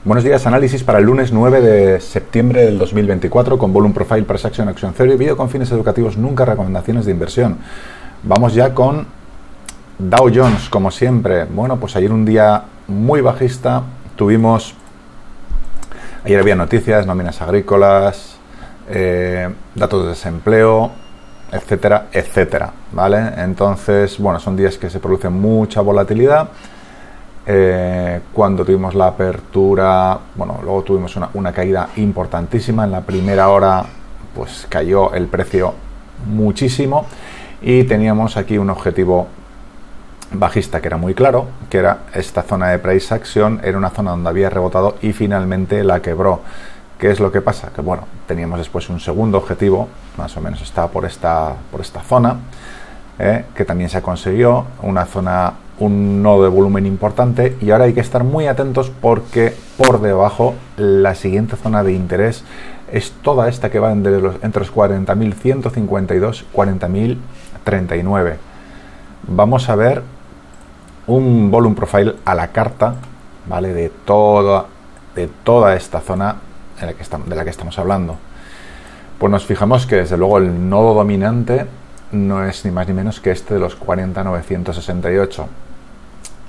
Buenos días, análisis para el lunes 9 de septiembre del 2024 con Volume Profile, Price Action, Action Theory, vídeo con fines educativos, nunca recomendaciones de inversión. Vamos ya con Dow Jones, como siempre. Bueno, pues ayer un día muy bajista, ayer había noticias, nóminas agrícolas, datos de desempleo, etcétera, etcétera, ¿vale? Entonces, bueno, son días que se produce mucha volatilidad. Cuando tuvimos la apertura, bueno, luego tuvimos una caída importantísima. En la primera hora pues cayó el precio muchísimo y teníamos aquí un objetivo bajista que era muy claro, que era esta zona de price action. Era una zona donde había rebotado y finalmente la quebró. ¿Qué es lo que pasa? Que bueno, teníamos después un segundo objetivo, más o menos estaba por esta zona, que también se consiguió, un nodo de volumen importante, y ahora hay que estar muy atentos porque por debajo la siguiente zona de interés es toda esta que va entre los 40.152 y 40.039. Vamos a ver un volume profile a la carta, ¿vale? De toda esta zona de la que estamos hablando. Pues nos fijamos que desde luego el nodo dominante no es ni más ni menos que este de los 40.968.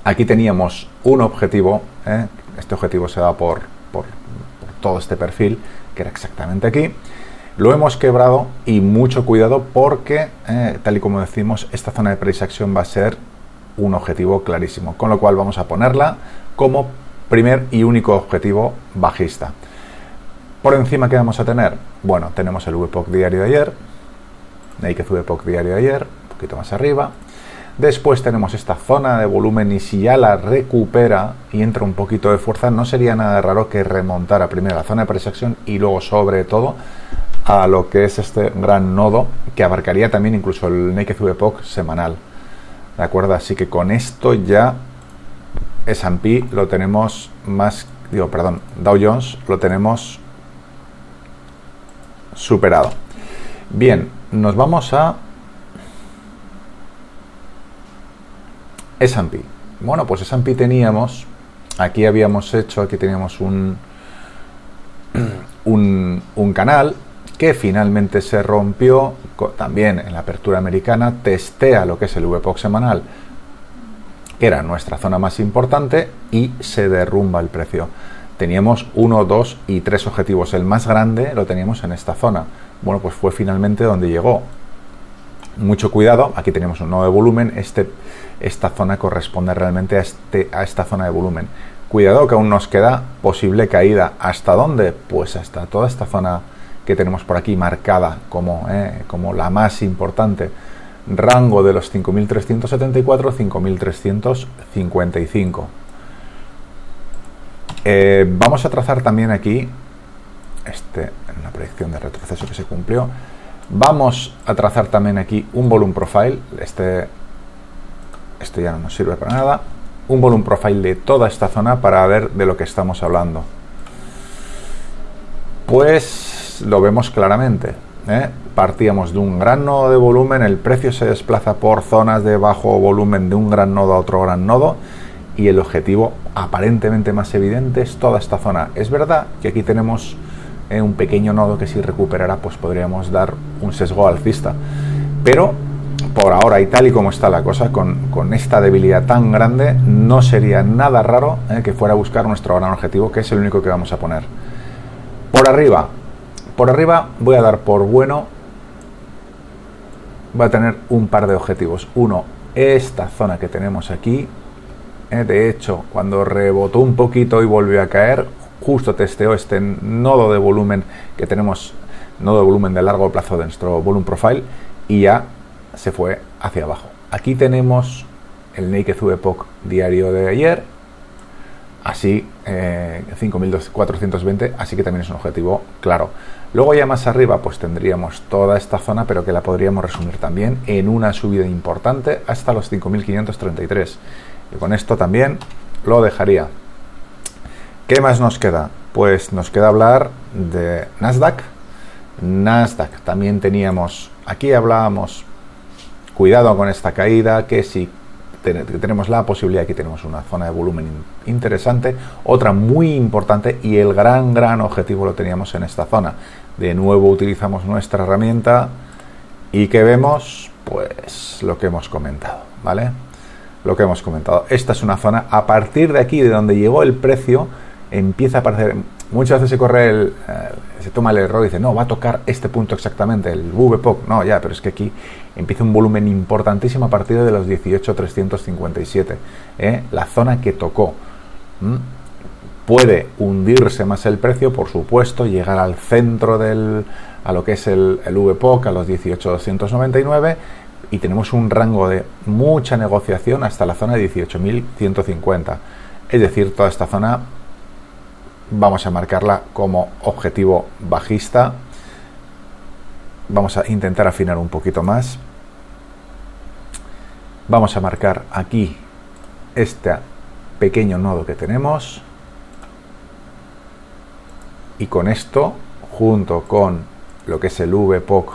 Aquí teníamos un objetivo, este objetivo se da por todo este perfil, que era exactamente aquí. Lo hemos quebrado y mucho cuidado porque, tal y como decimos, esta zona de price action va a ser un objetivo clarísimo, con lo cual vamos a ponerla como primer y único objetivo bajista. Por encima, ¿qué vamos a tener? Bueno, tenemos el VPOC diario de ayer, Naked VPOC diario de ayer, un poquito más arriba. Después tenemos esta zona de volumen y si ya la recupera y entra un poquito de fuerza, no sería nada raro que remontara primero la zona de price action y luego sobre todo a lo que es este gran nodo que abarcaría también incluso el Naked VPOC semanal. ¿De acuerdo? Así que con esto ya S&P lo tenemos Dow Jones lo tenemos superado. Bien, nos vamos a S&P. Bueno, pues S&P teníamos, aquí teníamos un canal que finalmente se rompió, también en la apertura americana, testea lo que es el VPOC semanal, que era nuestra zona más importante, y se derrumba el precio. Teníamos 1, 2 y 3 objetivos. El más grande lo teníamos en esta zona. Bueno, pues fue finalmente donde llegó. Mucho cuidado, aquí tenemos un nodo de volumen, esta zona corresponde realmente a esta zona de volumen. Cuidado que aún nos queda posible caída. ¿Hasta dónde? Pues hasta toda esta zona que tenemos por aquí marcada como la más importante. Rango de los 5.374, 5.355. Vamos a trazar también aquí, en la proyección de retroceso que se cumplió, vamos a trazar también aquí un volume profile, esto ya no nos sirve para nada, un volume profile de toda esta zona para ver de lo que estamos hablando. Pues lo vemos claramente, partíamos de un gran nodo de volumen, el precio se desplaza por zonas de bajo volumen de un gran nodo a otro gran nodo, y el objetivo aparentemente más evidente es toda esta zona. Es verdad que aquí tenemos un pequeño nodo que si recuperara pues podríamos dar un sesgo alcista, pero por ahora y tal y como está la cosa, con esta debilidad tan grande, no sería nada raro que fuera a buscar nuestro gran objetivo, que es el único que vamos a poner. Por arriba voy a dar por bueno, voy a tener un par de objetivos. Uno, esta zona que tenemos aquí. De hecho, cuando rebotó un poquito y volvió a caer, justo testeó este nodo de volumen que tenemos, nodo de volumen de largo plazo de nuestro volume profile, y ya se fue hacia abajo. Aquí tenemos el Naked VPOC diario de ayer, así 5.420, así que también es un objetivo claro. Luego ya más arriba pues tendríamos toda esta zona, pero que la podríamos resumir también en una subida importante hasta los 5.533. Y con esto también lo dejaría. ¿Qué más nos queda? Pues nos queda hablar de Nasdaq. También teníamos, aquí hablábamos, cuidado con esta caída, que si tenemos la posibilidad, aquí tenemos una zona de volumen interesante, otra muy importante, y el gran objetivo lo teníamos en esta zona. De nuevo utilizamos nuestra herramienta y ¿qué vemos? Pues lo que hemos comentado, ¿vale? Lo que hemos comentado. Esta es una zona, a partir de aquí, de donde llegó el precio, empieza a aparecer. Muchas veces se toma el error y dice, no, va a tocar este punto exactamente, el VPOC. No, ya, pero es que aquí empieza un volumen importantísimo a partir de los 18.357, la zona que tocó. Puede hundirse más el precio, por supuesto, llegar al centro a lo que es el VPOC, a los 18.299, y tenemos un rango de mucha negociación hasta la zona de 18.150. Es decir, toda esta zona vamos a marcarla como objetivo bajista. Vamos a intentar afinar un poquito más. Vamos a marcar aquí este pequeño nodo que tenemos. Y con esto, junto con lo que es el VPOC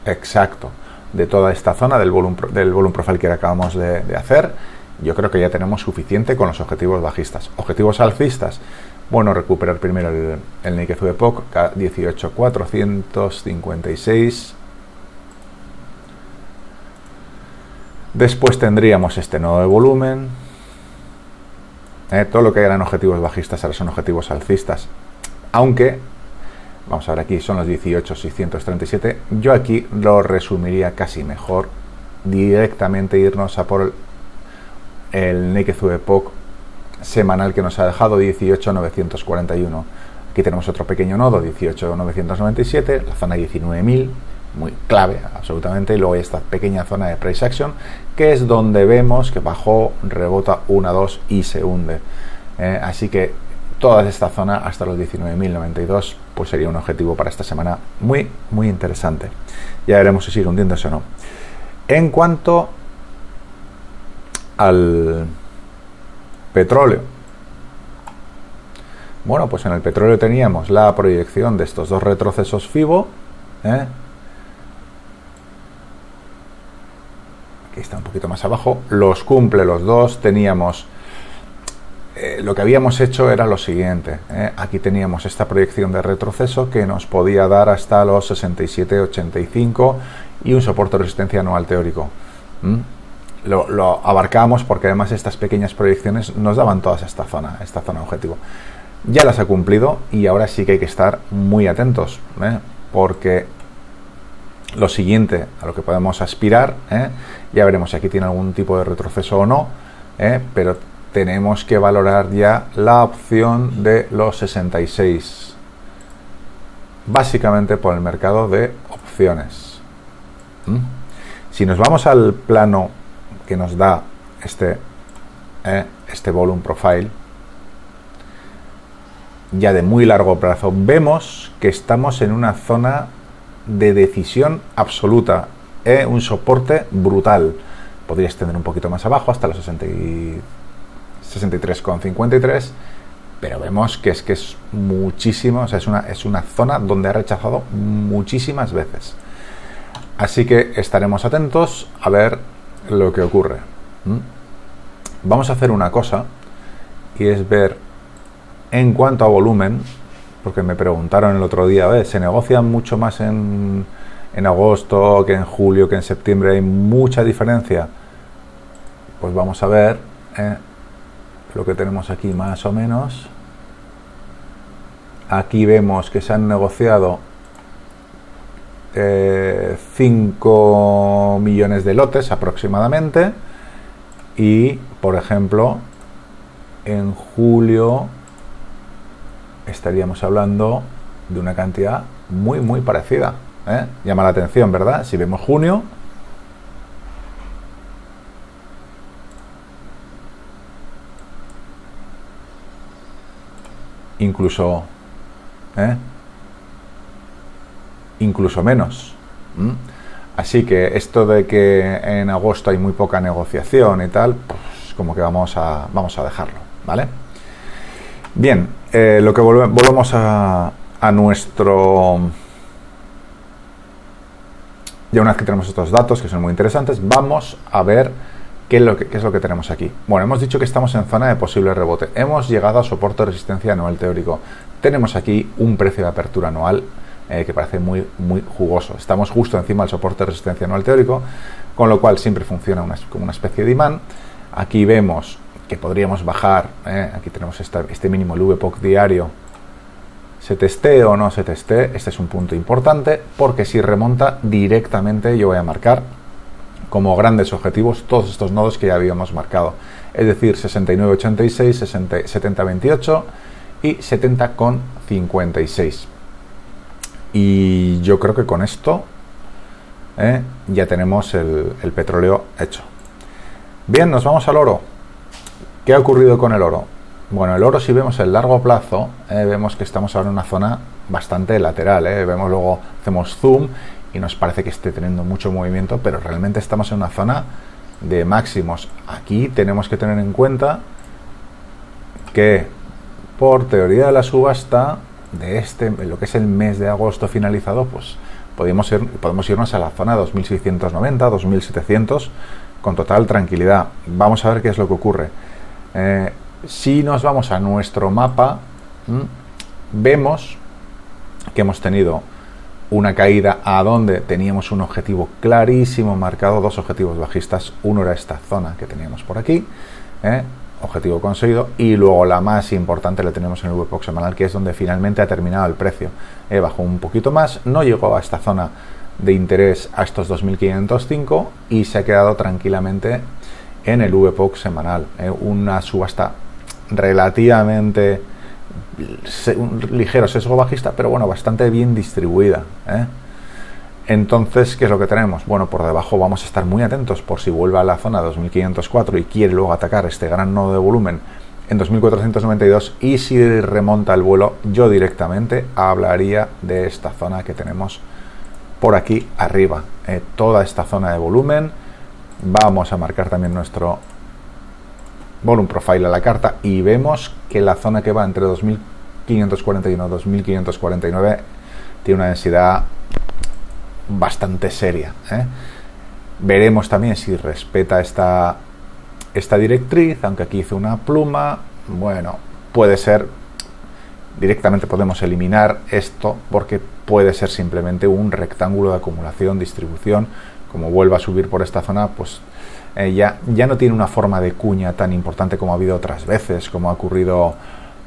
exacto de toda esta zona del volume profile que acabamos de hacer, yo creo que ya tenemos suficiente con los objetivos bajistas. Objetivos alcistas, bueno, recuperar primero el Naked VPOC 18.456. Después tendríamos este nodo de volumen. Todo lo que eran objetivos bajistas ahora son objetivos alcistas. Aunque, vamos a ver aquí, son los 18.637. Yo aquí lo resumiría casi mejor. Directamente irnos a por el Naked VPOC semanal que nos ha dejado 18.941. Aquí tenemos otro pequeño nodo, 18.997, la zona 19.000, muy clave absolutamente, y luego hay esta pequeña zona de price action, que es donde vemos que bajó, rebota 1, 2 y se hunde. Así que toda esta zona hasta los 19.092 pues sería un objetivo para esta semana muy interesante. Ya veremos si sigue hundiéndose o no. En cuanto al petróleo, bueno, pues en el petróleo teníamos la proyección de estos dos retrocesos FIBO, aquí está un poquito más abajo, los cumple los dos. Teníamos lo que habíamos hecho era lo siguiente, aquí teníamos esta proyección de retroceso que nos podía dar hasta los 67,85 y un soporte de resistencia anual teórico. Lo abarcamos porque además estas pequeñas proyecciones nos daban toda esta zona objetivo. Ya las ha cumplido y ahora sí que hay que estar muy atentos, porque lo siguiente a lo que podemos aspirar, ya veremos si aquí tiene algún tipo de retroceso o no, pero tenemos que valorar ya la opción de los 66, básicamente por el mercado de opciones. Si nos vamos al plano que nos da este volume profile ya de muy largo plazo, vemos que estamos en una zona de decisión absoluta, un soporte brutal. Podría extender un poquito más abajo hasta los 63,53, pero vemos que es muchísimo, o sea, es una zona donde ha rechazado muchísimas veces. Así que estaremos atentos a ver lo que ocurre. Vamos a hacer una cosa, y es ver en cuanto a volumen, porque me preguntaron el otro día, ¿se negocia mucho más en agosto que en julio, que en septiembre? ¿Hay mucha diferencia? Pues vamos a ver lo que tenemos aquí más o menos. Aquí vemos que se han negociado 5 millones de lotes aproximadamente, y por ejemplo en julio estaríamos hablando de una cantidad muy parecida. Llama la atención, ¿verdad? Si vemos junio, incluso menos. Así que esto de que en agosto hay muy poca negociación y tal, pues como que vamos a dejarlo, ¿vale? Bien, lo que volvemos a nuestro Ya una vez que tenemos estos datos, que son muy interesantes, vamos a ver qué es lo que tenemos aquí. Bueno, hemos dicho que estamos en zona de posible rebote. Hemos llegado a soporte de resistencia anual teórico. Tenemos aquí un precio de apertura anual que parece muy jugoso. Estamos justo encima del soporte de resistencia anual teórico, con lo cual siempre funciona como una especie de imán. Aquí vemos que podríamos bajar, aquí tenemos este mínimo, el VPOC diario. ¿Se testee o no se testee? Este es un punto importante, porque si remonta directamente yo voy a marcar como grandes objetivos todos estos nodos que ya habíamos marcado, es decir, 69.86, 70.28 y 70.56. Y yo creo que con esto ya tenemos el petróleo hecho. Bien, nos vamos al oro. ¿Qué ha ocurrido con el oro? Bueno, el oro, si vemos el largo plazo, vemos que estamos ahora en una zona bastante lateral. Vemos luego, hacemos zoom y nos parece que esté teniendo mucho movimiento, pero realmente estamos en una zona de máximos. Aquí tenemos que tener en cuenta que por teoría de la subasta de lo que es el mes de agosto finalizado, pues podemos irnos a la zona 2690, 2700 con total tranquilidad. Vamos a ver qué es lo que ocurre. Si nos vamos a nuestro mapa, vemos que hemos tenido una caída a donde teníamos un objetivo clarísimo marcado, dos objetivos bajistas. Uno era esta zona que teníamos por aquí, objetivo conseguido, y luego la más importante la tenemos en el VPOC semanal, que es donde finalmente ha terminado el precio. Bajó un poquito más, no llegó a esta zona de interés, a estos 2505, y se ha quedado tranquilamente en el VPOC semanal. Una subasta relativamente, un ligero sesgo bajista, pero bueno, bastante bien distribuida. Entonces, ¿qué es lo que tenemos? Bueno, por debajo vamos a estar muy atentos por si vuelve a la zona 2504 y quiere luego atacar este gran nodo de volumen en 2492, y si remonta el vuelo, yo directamente hablaría de esta zona que tenemos por aquí arriba, toda esta zona de volumen. Vamos a marcar también nuestro volume profile a la carta y vemos que la zona que va entre 2541 y 2549 tiene una densidad bastante seria. Veremos también si respeta esta directriz, aunque aquí hice una pluma. Bueno, puede ser, directamente podemos eliminar esto, porque puede ser simplemente un rectángulo de acumulación, distribución. Como vuelva a subir por esta zona, pues ya no tiene una forma de cuña tan importante como ha habido otras veces, como ha ocurrido,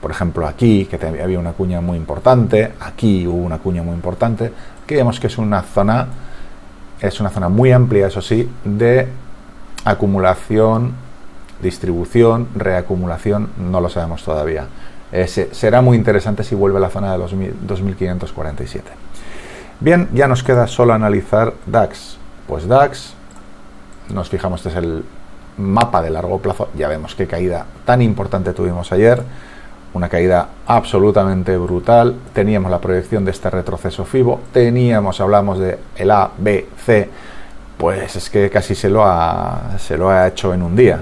por ejemplo, aquí, que había una cuña muy importante, aquí hubo una cuña muy importante, que vemos que es una zona muy amplia, eso sí, de acumulación, distribución, reacumulación, no lo sabemos todavía. Será muy interesante si vuelve a la zona de 2547. Bien, ya nos queda solo analizar DAX. Pues DAX, nos fijamos, este es el mapa de largo plazo, ya vemos qué caída tan importante tuvimos ayer, una caída absolutamente brutal. Teníamos la proyección de este retroceso FIBO, hablamos de el A, B, C, pues es que casi se lo ha hecho en un día.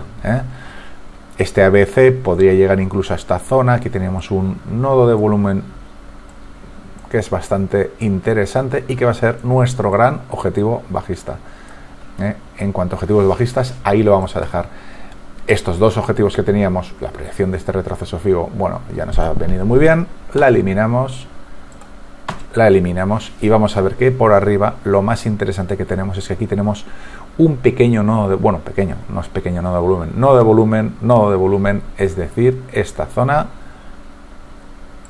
Este ABC podría llegar incluso a esta zona. Aquí tenemos un nodo de volumen que es bastante interesante y que va a ser nuestro gran objetivo bajista. En cuanto a objetivos bajistas, ahí lo vamos a dejar. Estos dos objetivos que teníamos, la proyección de este retroceso FIBO, bueno, ya nos ha venido muy bien, la eliminamos y vamos a ver que por arriba lo más interesante que tenemos es que aquí tenemos un pequeño nodo de, bueno, pequeño, no es pequeño nodo de volumen, es decir, esta zona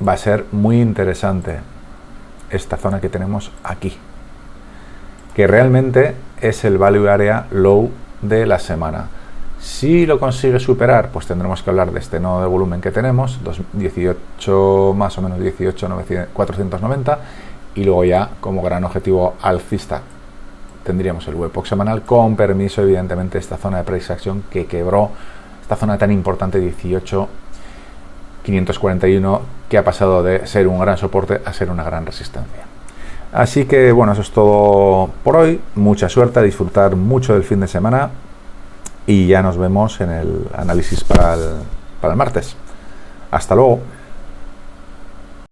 va a ser muy interesante, esta zona que tenemos aquí, que realmente es el value area low de la semana. Si lo consigue superar, pues tendremos que hablar de este nodo de volumen que tenemos, 18, más o menos 18,490, y luego ya como gran objetivo alcista tendríamos el VPOC semanal, con permiso evidentemente esta zona de price action que quebró, esta zona tan importante 18,541, que ha pasado de ser un gran soporte a ser una gran resistencia. Así que bueno, eso es todo por hoy. Mucha suerte, a disfrutar mucho del fin de semana y ya nos vemos en el análisis para el martes. Hasta luego.